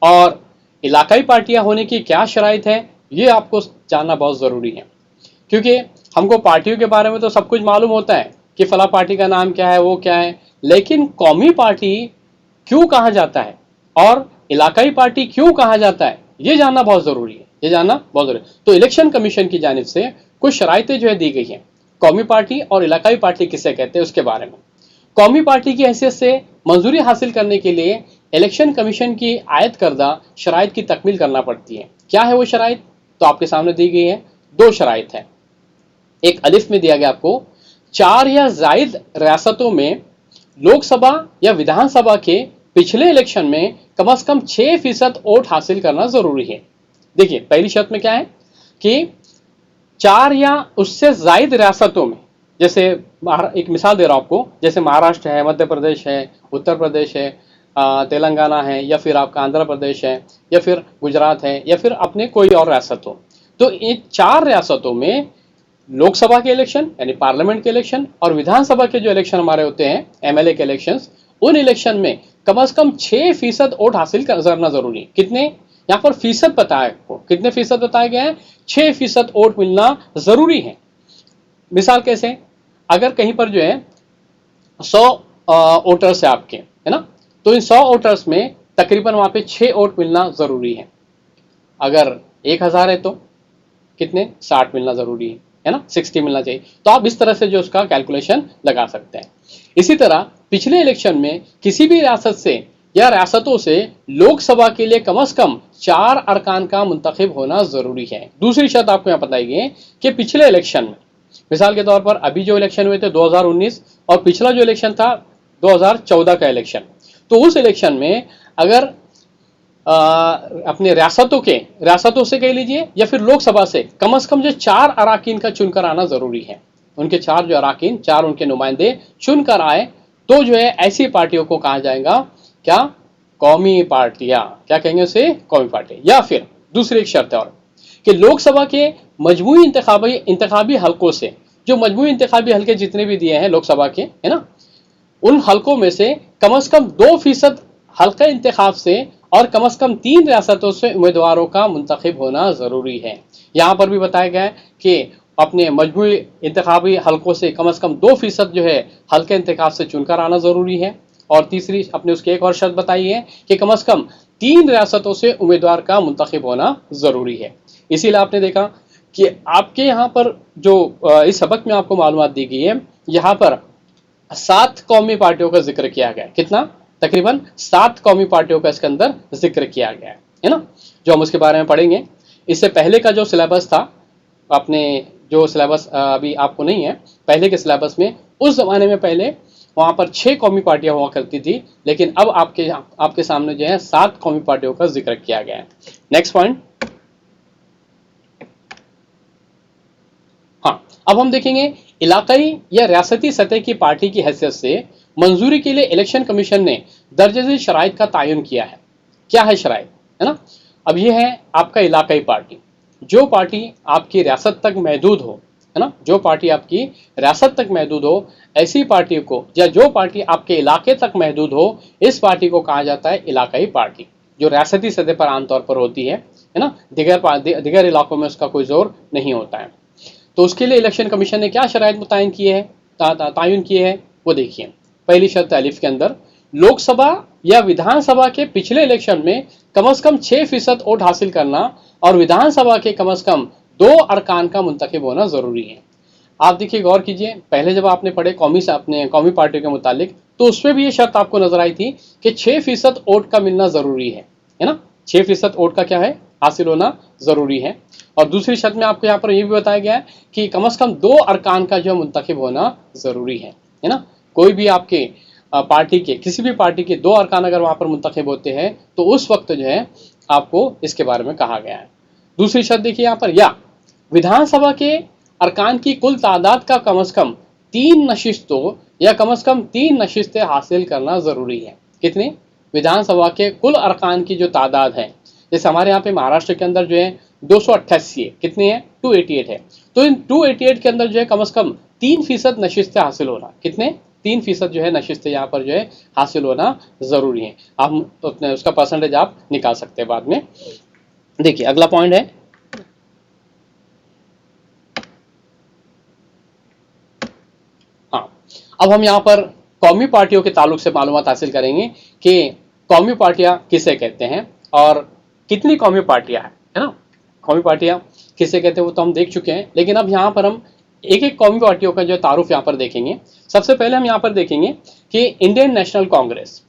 Speaker 1: और इलाकाई पार्टियां होने की क्या शराइत है, ये आपको जानना बहुत ज़रूरी है। क्योंकि हमको पार्टियों के बारे में तो सब कुछ मालूम होता है कि फला पार्टी का नाम क्या है, वो क्या है, लेकिन कौमी पार्टी क्यों कहा जाता है और इलाकाई पार्टी क्यों कहा जाता है, ये जानना बहुत ज़रूरी है, ये जानना बहुत ज़रूरी है। तो इलेक्शन कमीशन की जानिब से कुछ शराइतें जो है दी गई हैं कौमी पार्टी और इलाकाई पार्टी किसे कहते हैं उसके बारे में। कौमी पार्टी की हैसियत से मंजूरी हासिल करने के लिए इलेक्शन कमीशन की आयत करदा शराइत की तकमील करना पड़ती है। क्या है वो शराइत, तो आपके सामने दी गई है। 2 शराइत है। एक अलिफ में दिया गया आपको 4 या जायद रियासतों में लोकसभा या विधानसभा के पिछले इलेक्शन में कम से कम 6% वोट हासिल करना जरूरी है। देखिए पहली शर्त में क्या है कि 4 या उससे जायद रियासतों में, जैसे एक मिसाल दे रहा हूं आपको, जैसे महाराष्ट्र है, मध्य प्रदेश है, उत्तर प्रदेश है, तेलंगाना है, या फिर आपका आंध्र प्रदेश है, या फिर गुजरात है, या फिर अपने कोई और रियासत हो। तो इन 4 रियासतों में लोकसभा के इलेक्शन यानी पार्लियामेंट के इलेक्शन और विधानसभा के जो इलेक्शन हमारे होते हैं एमएलए के इलेक्शन, उन इलेक्शन में कम से कम 6% वोट हासिल करना जरूरी है। कितने? यहाँ पर फीसद बताया आपको, कितने फीसद बताया गया है, 6% वोट मिलना जरूरी है। मिसाल कैसे, अगर कहीं पर जो है 100 वोटर्स है आपके, है ना, तो इन 100 वोटर्स में तकरीबन वहां पे 6 वोट मिलना जरूरी है। अगर 1000 है तो कितने, 60 मिलना जरूरी है ना, 60 मिलना चाहिए। तो आप इस तरह से जो उसका कैलकुलेशन लगा सकते हैं। इसी तरह पिछले इलेक्शन में किसी भी रियासत से या रियासतों से लोकसभा के लिए कम से कम 4 अरकान का मुंतखब होना जरूरी है। दूसरी शर्त आपको यहाँ बताई गई कि पिछले इलेक्शन में, मिसाल के तौर पर अभी जो इलेक्शन हुए थे 2019 और पिछला जो इलेक्शन था 2014 का इलेक्शन, तो उस इलेक्शन में अगर अपने रियासतों से कह लीजिए या फिर लोकसभा से कम जो 4 अराकीन का चुनकर आना जरूरी है। उनके 4 जो अराकीन, 4 उनके नुमाइंदे चुनकर आए तो जो है ऐसी पार्टियों को कहा जाएगा क्या, कौमी पार्टियां, क्या कहेंगे उसे, कौमी पार्टी। या फिर दूसरी एक शर्त है और कि लोकसभा के मजमूई इंतखाबी हलकों से, जो मजमूई इंतखाबी हलके जितने भी दिए हैं लोकसभा के, है ना, उन हलकों में से कम 2% हल्का इंतखाब से और कम 3 रियासतों से उम्मीदवारों का मुंतखब होना जरूरी है। यहाँ पर भी बताया गया है कि अपने मजमूई इंतखाबी हलकों से कम 2% जो है हल्के इंतखाब से चुनकर आना जरूरी है। और तीसरी अपने उसकी एक और शर्त बताई है कि कम 3 रियासतों से उम्मीदवार का मुंतखब होना जरूरी है। इसीलिए आपने देखा कि आपके यहाँ पर जो इस सबक में आपको मालूमात दी गई है, यहाँ पर 7 कौमी पार्टियों का जिक्र किया गया है। कितना, तकरीबन 7 कौमी पार्टियों का इसके अंदर जिक्र किया गया है ना, जो हम उसके बारे में पढ़ेंगे। इससे पहले का जो सिलेबस था, अपने जो सिलेबस अभी आपको नहीं है, पहले के सिलेबस में उस जमाने में पहले वहां पर 6 कौमी पार्टियां हुआ करती थी, लेकिन अब आपके सामने जो है 7 कौमी पार्टियों का जिक्र किया गया है। नेक्स्ट पॉइंट, हाँ, अब हम देखेंगे इलाकाई या रियासती सतह की पार्टी की हैसियत से मंजूरी के लिए इलेक्शन कमीशन ने दर्ज शराइत का तयन किया है। क्या है शराइत, है ना। अब ये है आपका इलाकाई पार्टी, जो पार्टी आपकी रियासत तक महदूद हो, है ना, जो पार्टी आपकी रियासत तक महदूद हो, ऐसी पार्टी को, या जो पार्टी आपके इलाके तक महदूद हो, इस पार्टी को कहा जाता है इलाकाई पार्टी, जो रियासती सतह पर आमतौर पर होती है ना, दिगर इलाकों में उसका कोई जोर नहीं होता है। तो उसके लिए इलेक्शन कमीशन ने क्या शराइत मुतयन किए हैं, तयन किए हैं, वो देखिए। पहली शर्त अलिफ के अंदर, लोकसभा या विधानसभा के पिछले इलेक्शन में कम 6% वोट हासिल करना और विधानसभा के कम 2 अरकान का मुंतखब होना जरूरी है। आप देखिए, गौर कीजिए, पहले जब आपने पढ़े कौमी पार्टियों के मुतालिक, तो उसमें भी ये शर्त आपको नजर आई थी कि 6% वोट का मिलना जरूरी है ना, 6% वोट का क्या है, हासिल होना जरूरी है। और दूसरी शर्त में आपको यहाँ पर यह भी बताया गया है कि कम 2 अरकान का जो मुंतखब होना जरूरी है ना। कोई भी आपके पार्टी के, किसी भी पार्टी के 2 अरकान अगर वहां पर मुंतखब होते हैं तो उस वक्त जो है आपको इसके बारे में कहा गया है। दूसरी शर्त देखिए यहाँ पर, या विधानसभा के अरकान की कुल तादाद का कम 3 नशिस्तों या कम 3 नशिस्तें हासिल करना जरूरी है। कितनी, विधानसभा के कुल अरकान की जो तादाद है, जैसे हमारे यहाँ पे महाराष्ट्र के अंदर जो है 288 है, कितनी है, 288 है, तो इन 288 के अंदर जो है कम 3% नशिस्तें हासिल होना, कितने, 3% जो है नशिस्तें यहाँ पर जो है हासिल होना जरूरी है। हम तो उसका परसेंटेज आप निकाल सकते हैं बाद में। देखिए अगला पॉइंट है, हाँ, अब हम यहाँ पर कौमी पार्टियों के ताल्लुक से मालूमात हासिल करेंगे कि कौमी पार्टियां किसे कहते हैं और कितनी कौमी पार्टियां हैं, है ना। कौमी पार्टियां किसे कहते हैं वो तो हम देख चुके हैं, लेकिन अब यहाँ पर हम एक एक कौमी पार्टियों का जो तारुफ यहाँ पर देखेंगे। सबसे पहले हम यहाँ पर देखेंगे कि इंडियन नेशनल कांग्रेस,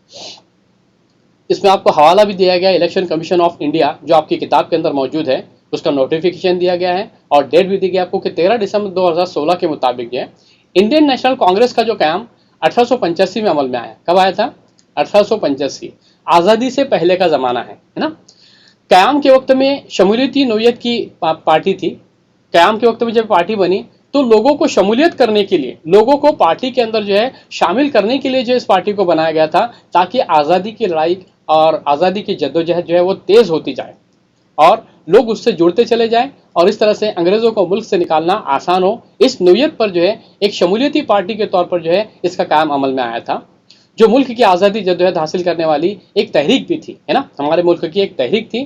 Speaker 1: इसमें आपको हवाला भी दिया गया इलेक्शन कमीशन ऑफ इंडिया, जो आपकी किताब के अंदर मौजूद है, उसका नोटिफिकेशन दिया गया है और डेट भी दी गई आपको कि 13 दिसंबर 2016 के मुताबिक जो है इंडियन नेशनल कांग्रेस का जो क्याम 1885 में अमल में आया। कब आया था, 1885, आज़ादी से पहले का ज़माना है ना। क्याम के वक्त में शमूलियती नोयत की पार्टी थी। क्याम के वक्त में जब पार्टी बनी तो लोगों को शमूलियत करने के लिए, लोगों को पार्टी के अंदर जो है शामिल करने के लिए जो इस पार्टी को बनाया गया था, ताकि आज़ादी की लड़ाई और आज़ादी की जद्दोजहद जो है वो तेज़ होती जाए और लोग उससे जुड़ते चले जाएं और इस तरह से अंग्रेज़ों को मुल्क से निकालना आसान हो। इस नोयत पर जो है एक शमूलियती पार्टी के तौर पर जो है इसका कायम अमल में आया था, जो मुल्क की आज़ादी जद्दोजहद हासिल करने वाली एक तहरीक भी थी, है ना, हमारे मुल्क की एक तहरीक थी।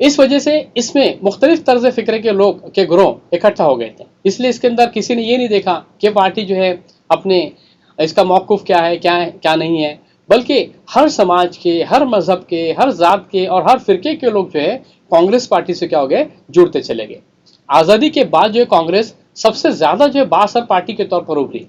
Speaker 1: इस वजह से इसमें मुख्तलिफ तर्ज फिक्र के लोग के ग्रोह इकट्ठा हो गए थे। इसलिए इसके अंदर किसी ने ये नहीं देखा कि पार्टी जो है अपने इसका मौक़िफ़ क्या है, क्या नहीं है, बल्कि हर समाज के, हर मजहब के, हर जात के और हर फिरके के लोग जो है कांग्रेस पार्टी से क्या हो गए, जुड़ते चले गए। आज़ादी के बाद जो है कांग्रेस सबसे ज़्यादा जो है बाअसर पार्टी के तौर पर उभरी।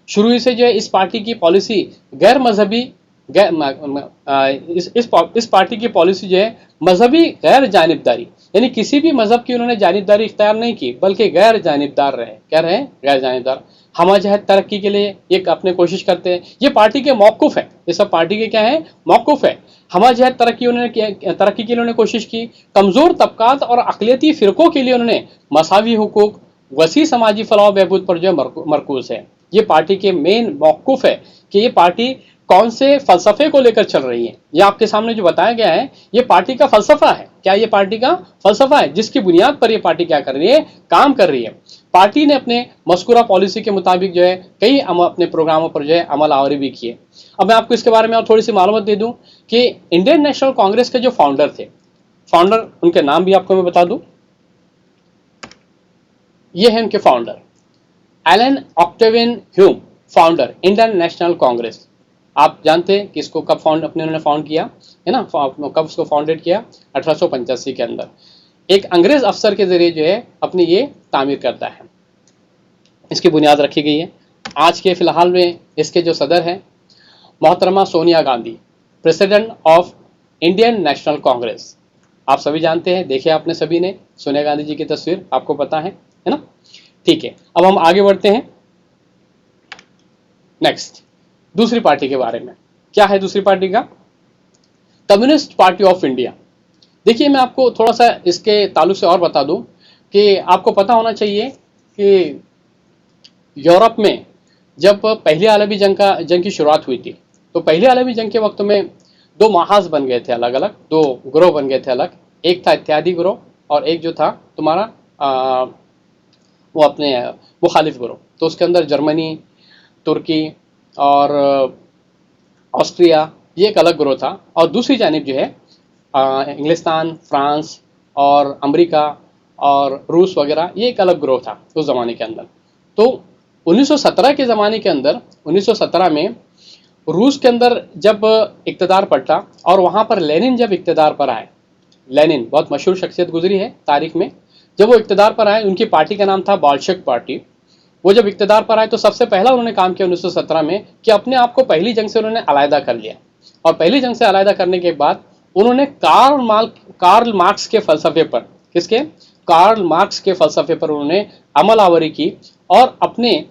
Speaker 1: शुरू से जो है इस पार्टी की पॉलिसी गैर मजहबी, इस पार्टी की पॉलिसी जो है मजहबी गैर जानिबदारी, यानी किसी भी मजहब की उन्होंने जानिबदारी इख्तियार नहीं की, बल्कि गैर जानिबदार रहे। क्या रहे? गैर जानिबदार। हम जहद तरक्की के लिए ये अपने कोशिश करते हैं। ये पार्टी के मौक़िफ़ है, ये सब पार्टी के क्या है? मौक़िफ़ है। हम जहद तरक्की के लिए उन्होंने कोशिश की। कमज़ोर तबकात और अक़लियती फ़िरक़ों के लिए उन्होंने मसावी हुकूक, वसी समाजी फलाह बहबूद पर जो है मरकूज़ है। ये पार्टी के मेन मौक़िफ़ है कि ये पार्टी कौन से फ़लसफ़े को लेकर चल रही है। ये आपके सामने जो बताया गया है ये पार्टी का फ़लसफ़ा है। क्या ये पार्टी का फ़लसफ़ा है जिसकी बुनियाद पर ये पार्टी क्या कर रही है? काम कर रही है। पार्टी ने अपने मज़कूरा पॉलिसी के मुताबिक जो है कई अपने प्रोग्रामों पर जो है अमल आवरी भी किए। अब मैं आपको इसके बारे में और थोड़ी सी मालूमात दे दूं कि इंडियन नेशनल कांग्रेस के जो फाउंडर थे, फाउंडर उनके नाम भी आपको मैं बता दूं। ये है उनके founder, Allan Octavian Hume, founder Indian National Congress. आप जानते हैं कि इसको कब उन्होंने फाउंड किया है ना, कब उसको फाउंडेड किया? 1885 के अंदर एक अंग्रेज अफसर के जरिए जो है अपनी ये तामीर करता है। इसकी बुनियाद रखी गई है। आज के फिलहाल में इसके जो सदर हैं मोहतरमा Sonia Gandhi, president of Indian National Congress. आप सभी जानते हैं, देखे आपने सभी ने सोनिया गांधी जी की तस्वीर, आपको पता है ना? ठीक है, अब हम आगे बढ़ते हैं। नेक्स्ट, दूसरी पार्टी के बारे में। क्या है दूसरी पार्टी का? Communist Party of India. देखिए, मैं आपको थोड़ा सा इसके ताल्लुक से और बता दूं कि आपको पता होना चाहिए कि यूरोप में जब पहली आलमी जंग की शुरुआत हुई थी, तो पहली आलमी जंग के वक्त में दो महाज बन गए थे, अलग अलग दो ग्रोह बन गए थे अलग। एक था इत्यादी ग्रोह और एक जो था तुम्हारा वो अपने मुखालिफ ग्रोह। तो उसके अंदर जर्मनी, तुर्की और ऑस्ट्रिया, ये एक अलग ग्रोह था। और दूसरी जानिब जो है इंग्लिस्तान, फ्रांस और अमेरिका और रूस वगैरह, ये एक अलग ग्रोह था उस ज़माने के अंदर। तो 1917 के ज़माने के अंदर, 1917 में रूस के अंदर जब इक़्तिदार पलटा और वहाँ पर लेनिन जब इक़्तिदार पर आए, लेनिन बहुत मशहूर शख्सियत गुजरी है तारीख में। जब वो इक़्तिदार पर आए, उनकी पार्टी का नाम था बोल्शेविक पार्टी। वो जब इक़्तिदार पर आए तो सबसे पहला उन्होंने काम किया 1917 में कि अपने आप को पहली जंग से उन्होंने अलहदा कर लिया। और पहली जंग से अलहदा करने के बाद उन्होंने कार्ल मार्क्स के फ़लसफ़े पर, किसके? कार्ल मार्क्स के फ़लसफ़े पर उन्होंने अमल आवरी की और अपने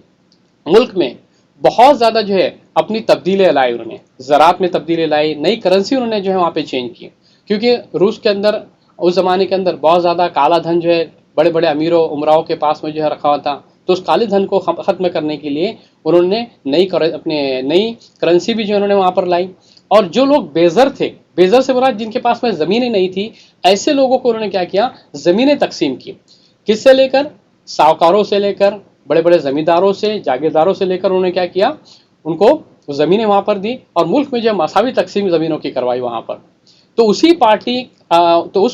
Speaker 1: मुल्क में बहुत ज़्यादा जो है अपनी तब्दीलें लाई। उन्होंने ज़राअत में तब्दीलें लाई, नई करेंसी उन्होंने जो है वहाँ पे चेंज की, क्योंकि रूस के अंदर उस ज़माने के अंदर बहुत ज़्यादा काला धन जो है बड़े बड़े अमीरों उमराओं के पास में जो है रखा हुआ था। तो उस काले धन को ख़त्म करने के लिए उन्होंने नई करेंसी भी जो उन्होंने वहाँ पर लाई। और जो लोग बेज़र थे, बेज़र से मुराद जिनके पास में ज़मीनें नहीं थी, ऐसे लोगों को उन्होंने क्या किया? ज़मीनें तकसीम की। किससे लेकर? साहूकारों से लेकर, बड़े बड़े ज़मींदारों से, जागीरदारों से लेकर उन्होंने क्या किया? उनको ज़मीनें वहाँ पर दी और मुल्क में जो मसावी तकसीम ज़मीनों की करवाई वहाँ पर। तो उस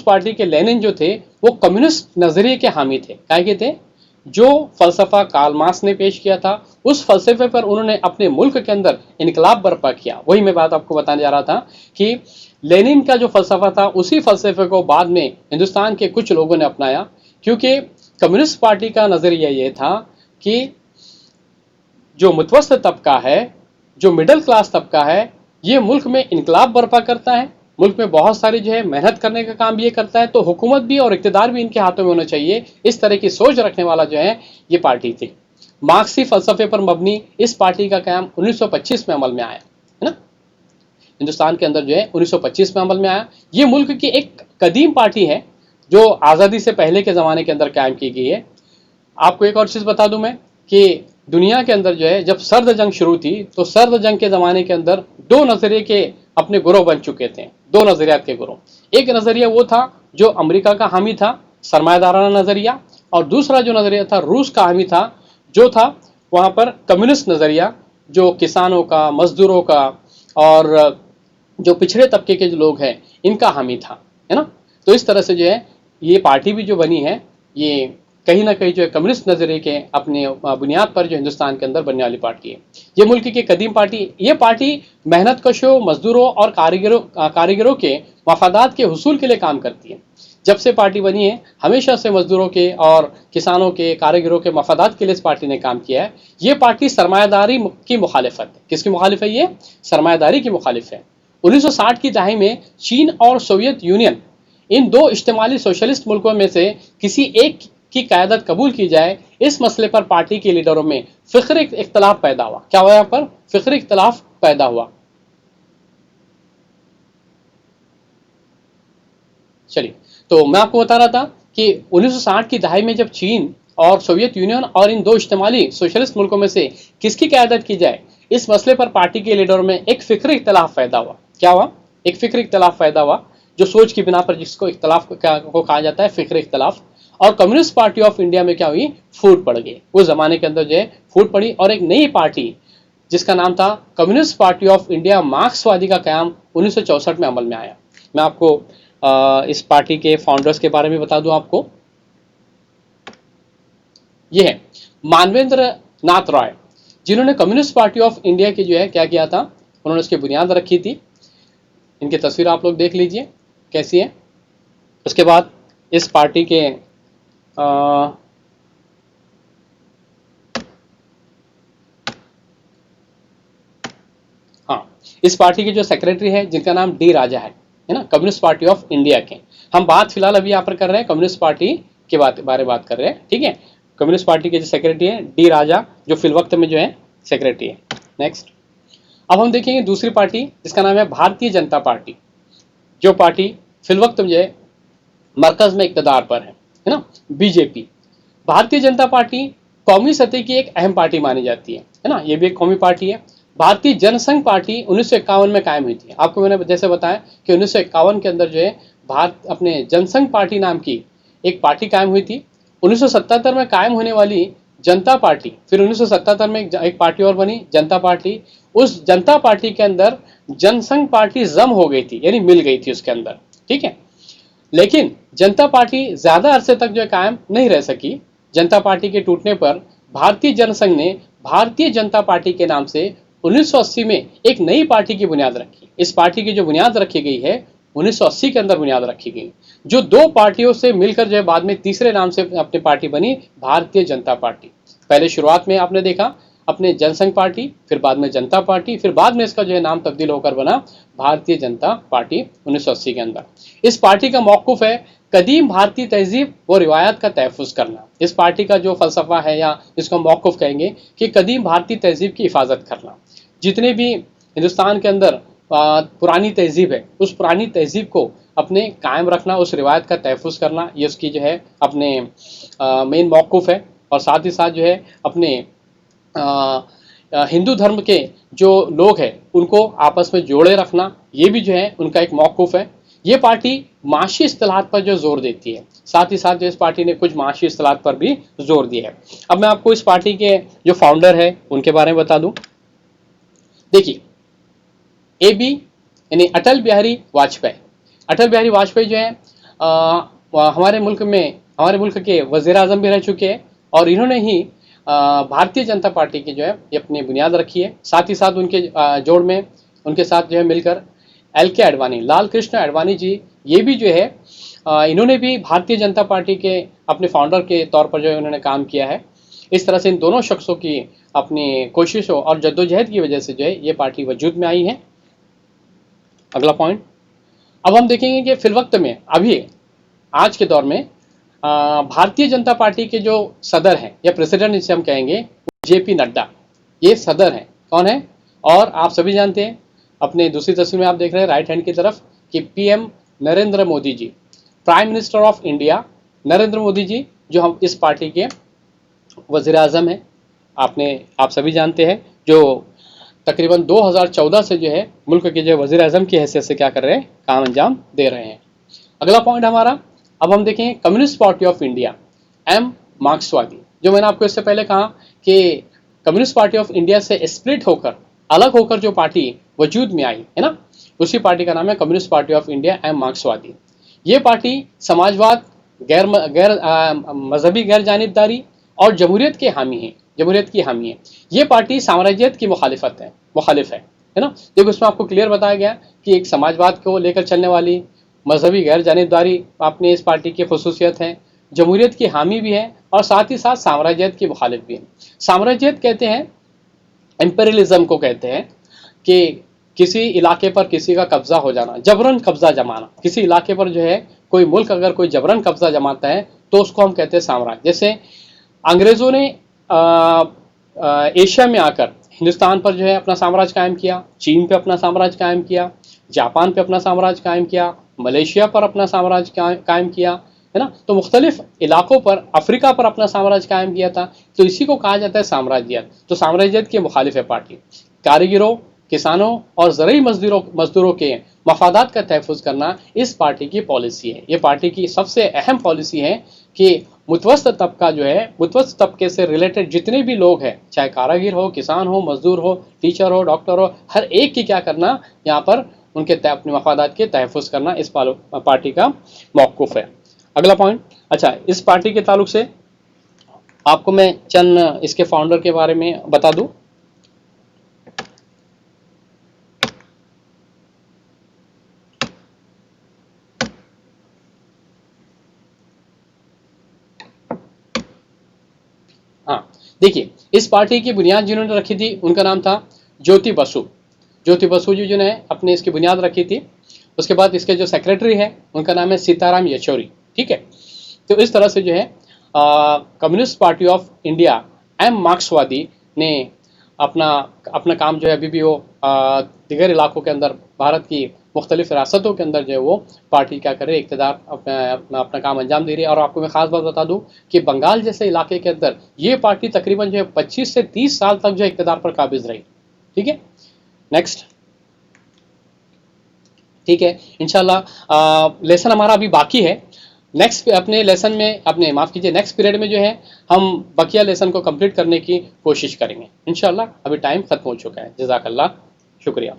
Speaker 1: पार्टी के लेनिन जो थे वो कम्युनिस्ट नज़रिए के हामी थे। क्या के थे? जो फ़लसफ़ा कार्ल मार्क्स ने पेश किया था, उस फ़लसफ़े पर उन्होंने अपने मुल्क के अंदर इनकलाब बर्पा किया। वही मैं बात आपको बताने जा रहा था कि लेनिन का जो फ़लसफ़ा था, उसी फ़लसफ़े को बाद में हिंदुस्तान के कुछ लोगों ने अपनाया, क्योंकि कम्युनिस्ट पार्टी का नज़रिया ये था कि जो मुतवस्सित तबका है, जो मिडिल क्लास तबका है, ये मुल्क में इनकलाब बर्पा करता है, मुल्क में बहुत सारी जो है मेहनत करने का काम भी ये करता है, तो हुकूमत भी और इक़्तिदार भी इनके हाथों में होना चाहिए। इस तरह की सोच रखने वाला जो है ये पार्टी थी। मार्क्सी फ़लसफ़े पर मबनी इस पार्टी का क़याम 1925 में अमल में आया, है ना? हिंदुस्तान के अंदर जो है 1925 में अमल में आया। ये मुल्क की एक कदीम पार्टी है जो आज़ादी से पहले के ज़माने के अंदर कायम की गई है। आपको एक और चीज़ बता दूं मैं कि दुनिया के अंदर जो है जब सर्द जंग शुरू थी, तो सर्द जंग के ज़माने के अंदर दो नज़रिए के अपने ग्रोह बन चुके थे, दो नज़रियात के ग्रोह। एक नज़रिया वो था जो अमेरिका का हामी था, सरमायादाराना नज़रिया, और दूसरा जो नज़रिया था रूस का हामी था, जो था वहाँ पर कम्युनिस्ट नज़रिया, जो किसानों का, मजदूरों का और जो पिछड़े तबके के जो लोग हैं इनका हामी था, है ना? तो इस तरह से जो है ये पार्टी भी जो बनी है, ये कहीं ना कहीं जो है कम्युनिस्ट नजरिए के अपने बुनियाद पर जो हिंदुस्तान के अंदर बनने वाली पार्टी है। ये मुल्क की कदीम पार्टी, ये पार्टी मेहनत कशों, मजदूरों और कारीगरों के मफादात के हुसूल के लिए काम करती है। जब से पार्टी बनी है हमेशा से मजदूरों के और किसानों के, कारीगरों के मफादात के लिए इस पार्टी ने काम किया है। ये पार्टी सरमायादारी की मुखालिफ है। किसकी मुखालिफ है? ये सरमायादारी की मुखालिफ है। 1960 की दहाई में चीन और सोवियत यूनियन, इन दो इज्तिमाली सोशलिस्ट मुल्कों में से किसी एक की क़यादत कबूल की जाए, इस मसले पर पार्टी के लीडरों में फिक्र इख्तलाफ पैदा हुआ। क्या हुआ? यहाँ पर फिक्र इख्तलाफ पैदा हुआ। चलिए, तो मैं आपको बता रहा था कि 1960 की दहाई में जब चीन और सोवियत यूनियन और इन दो इज्तिमाली सोशलिस्ट मुल्कों में से किसकी क़यादत की जाए, इस मसले पर पार्टी के लीडरों में एक फिक्र इख्तलाफ पैदा हुआ। क्या हुआ? एक फिक्र इख्तलाफ पैदा हुआ, जो सोच की बिना पर जिसको इख्तलाफ को कहा जाता है, फिक्र इख्तलाफ। और कम्युनिस्ट पार्टी ऑफ इंडिया में क्या हुई? फूट पड़ गई। उस जमाने के अंदर जो है फूट पड़ी और एक नई पार्टी जिसका नाम था कम्युनिस्ट पार्टी ऑफ इंडिया मार्क्सवादी का क्याम 1964 में अमल में आया। मैं आपको इस पार्टी के फाउंडर्स के बारे में बता दूं आपको। ये है मानवेंद्र नाथ रॉय, जिन्होंने कम्युनिस्ट पार्टी ऑफ इंडिया की जो है क्या किया था, उन्होंने उसकी बुनियाद रखी थी। इनकी तस्वीर आप लोग देख लीजिए कैसी है। उसके बाद इस पार्टी के हाँ, इस पार्टी के जो सेक्रेटरी है जिनका नाम डी राजा है ना, कम्युनिस्ट पार्टी ऑफ इंडिया के। हम बात फिलहाल अभी यहाँ पर कर रहे हैं कम्युनिस्ट पार्टी के बारे में बात कर रहे हैं, ठीक है। कम्युनिस्ट पार्टी के जो सेक्रेटरी है डी राजा, जो फिल वक्त में जो है सेक्रेटरी है। नेक्स्ट, अब हम देखेंगे दूसरी पार्टी जिसका नाम है भारतीय जनता पार्टी, जो पार्टी फिल वक्त में जो है मरकज में इक़्तिदार पर है ना, बीजेपी। भारतीय जनता पार्टी कौमी सतह की एक अहम पार्टी मानी जाती है ना, ये भी एक कौमी पार्टी है। भारतीय जनसंघ पार्टी 1951 में कायम हुई थी। आपको मैंने जैसे बताया कि 1951 के अंदर जो है भारत अपने जनसंघ पार्टी नाम की एक पार्टी कायम हुई थी। 1977 में कायम होने वाली जनता पार्टी, फिर 1977 में एक पार्टी और बनी जनता पार्टी। उस जनता पार्टी के अंदर जनसंघ पार्टी जम हो गई थी, यानी मिल गई थी उसके अंदर, ठीक है। लेकिन जनता पार्टी ज्यादा अरसे तक जो कायम नहीं रह सकी। जनता पार्टी के टूटने पर भारतीय जनसंघ ने भारतीय जनता पार्टी के नाम से 1980 में एक नई पार्टी की बुनियाद रखी। इस पार्टी की जो बुनियाद रखी गई है 1980 के अंदर बुनियाद रखी गई, जो दो पार्टियों से मिलकर जो है बाद में तीसरे नाम से अपनी पार्टी बनी, भारतीय जनता पार्टी। पहले शुरुआत में आपने देखा अपने जनसंघ पार्टी, फिर बाद में जनता पार्टी, फिर बाद में इसका जो है नाम तब्दील होकर बना भारतीय जनता पार्टी 1980 के अंदर। इस पार्टी का मौक़िफ़ है कदीम भारतीय तहजीब व रिवायात का तहफ़्फ़ुज़ करना। इस पार्टी का जो फलसफा है या इसको मौक़िफ़ कहेंगे कि कदीम भारतीय तहजीब की हिफाजत करना। जितने भी हिंदुस्तान के अंदर पुरानी तहजीब है, उस पुरानी तहजीब को अपने कायम रखना, उस रिवायत का तहफ़्फ़ुज़ करना, ये उसकी जो है अपने मेन मौक़िफ़ है। और साथ ही साथ जो है अपने हिंदू धर्म के जो लोग हैं उनको आपस में जोड़े रखना, ये भी जो है उनका एक मौक़िफ़ है। ये पार्टी माशी इस्तिलाहात पर जो जोर देती है, साथ ही साथ जो इस पार्टी ने कुछ माशी इस्तिलाहात पर भी जोर दिया है। अब मैं आपको इस पार्टी के जो फाउंडर है उनके बारे में बता दूं। देखिए, AB यानी अटल बिहारी वाजपेयी। अटल बिहारी वाजपेयी जो है हमारे मुल्क के वज़ीर आज़म भी रह चुके हैं और इन्होंने ही भारतीय जनता पार्टी की जो है ये अपनी बुनियाद रखी है। साथ ही साथ उनके जोड़ में उनके साथ जो है मिलकर LK आडवाणी, लाल कृष्ण आडवाणी जी, ये भी जो है इन्होंने भी भारतीय जनता पार्टी के अपने फाउंडर के तौर पर जो है उन्होंने काम किया है। इस तरह से इन दोनों शख्सों की अपनी कोशिशों और जद्दोजहद की वजह से जो है ये पार्टी वजूद में आई है। अगला पॉइंट, अब हम देखेंगे कि फिल वक्त में अभी आज के दौर में भारतीय जनता पार्टी के जो सदर हैं या प्रेसिडेंट जिसे हम कहेंगे, JP नड्डा, ये सदर हैं। कौन है? और आप सभी जानते हैं, अपने दूसरी तस्वीर में आप देख रहे हैं राइट हैंड की तरफ कि PM Narendra Modi ji, prime minister of India Narendra Modi ji, जो हम इस पार्टी के वज़ीर आज़म हैं। आप सभी जानते हैं, जो तकरीबन 2014 से जो है मुल्क के जो वज़ीर आज़म की हैसियत से क्या कर रहे हैं, काम अंजाम दे रहे हैं। अगला पॉइंट हमारा, अब हम देखेंगे communist Party of India, M मार्क्सवादी। जो मैंने आपको इससे पहले कहा कि कम्युनिस्ट पार्टी ऑफ इंडिया से स्प्लिट होकर, अलग होकर जो पार्टी वजूद में आई है ना, उसी पार्टी का नाम है Communist Party of India, M मार्क्सवादी। ये पार्टी समाजवाद, गैर गैर मजहबी गैर जानिबदारी और जमहूरियत के हामी है, जमहूरियत की हामी है। ये पार्टी साम्राज्यवाद की मुखालिफ है ना। देखो इसमें आपको क्लियर बताया गया कि एक समाजवाद को लेकर चलने वाली, मजहबी गैर जानिबदारी अपने इस पार्टी की खसूसियत है, जमहूरियत की हामी भी है और साथ ही साथ साम्राज्यवाद की मुखालिफ भी है। साम्राज्यवाद कहते हैं, एम्पेरियलिज्म को कहते हैं कि किसी इलाके पर किसी का कब्जा हो जाना, जबरन कब्जा जमाना। किसी इलाके पर जो है कोई मुल्क अगर कोई जबरन कब्जा जमाता है तो उसको हम कहते हैं साम्राज्य। जैसे अंग्रेजों ने एशिया में आकर हिंदुस्तान पर जो है अपना साम्राज्य कायम किया, चीन पे अपना साम्राज्य कायम किया, जापान पे अपना साम्राज्य कायम किया, मलेशिया पर अपना साम्राज्य कायम किया, है ना। तो मुख्तलिफ इलाकों पर, अफ्रीका पर अपना साम्राज्य कायम किया था। तो इसी को कहा जाता है साम्राज्यवाद। तो साम्राज्यवाद के मुखालिफ है पार्टी। कारीगरों, किसानों और ज़रूरी मजदूरों के मफादात का तहफ़्फ़ुज़ करना इस पार्टी की पॉलिसी है। ये पार्टी की सबसे अहम पॉलिसी है कि मुतवस्सित तबका जो है, मुतवस्सित तबके से रिलेटेड जितने भी लोग हैं, चाहे कारीगर हो, किसान हो, मजदूर हो, टीचर हो, डॉक्टर हो, हर एक की क्या करना, यहाँ पर उनके अपने मफादात के तहफ़्फ़ुज़ करना इस पार्टी का मौक़िफ़ है। अगला पॉइंट, अच्छा, इस पार्टी के ताल्लुक से आपको मैं चंद इसके फाउंडर के बारे में बता दूं। हाँ, देखिए, इस पार्टी की बुनियाद जिन्होंने रखी थी उनका नाम था ज्योति बसु। ज्योति बसु जी ने अपने इसकी बुनियाद रखी थी। उसके बाद इसके जो सेक्रेटरी है उनका नाम है सीताराम येचूरी। ठीक है। तो इस तरह से जो है Communist Party of India M मार्क्सवादी ने अपना अपना काम जो है अभी भी वो दिगर इलाकों के अंदर, भारत की मुख्तलिफ रियासतों के अंदर जो है वो पार्टी क्या करे, इक़्तिदार अपना काम अंजाम दे रही है। और आपको मैं ख़ास बात बता दूं कि बंगाल जैसे इलाके के अंदर ये पार्टी तकरीबन जो है 25 से 30 साल तक जो है इक़्तिदार पर काबिज रही। ठीक है, नेक्स्ट। ठीक है, इंशाल्लाह लेसन हमारा अभी बाकी है। नेक्स्ट अपने लेसन में, अपने माफ़ कीजिए, नेक्स्ट पीरियड में जो है हम बकिया लेसन को कंप्लीट करने की कोशिश करेंगे इंशाल्लाह। अभी टाइम ख़त्म हो चुका है। जज़ाकल्लाह, शुक्रिया।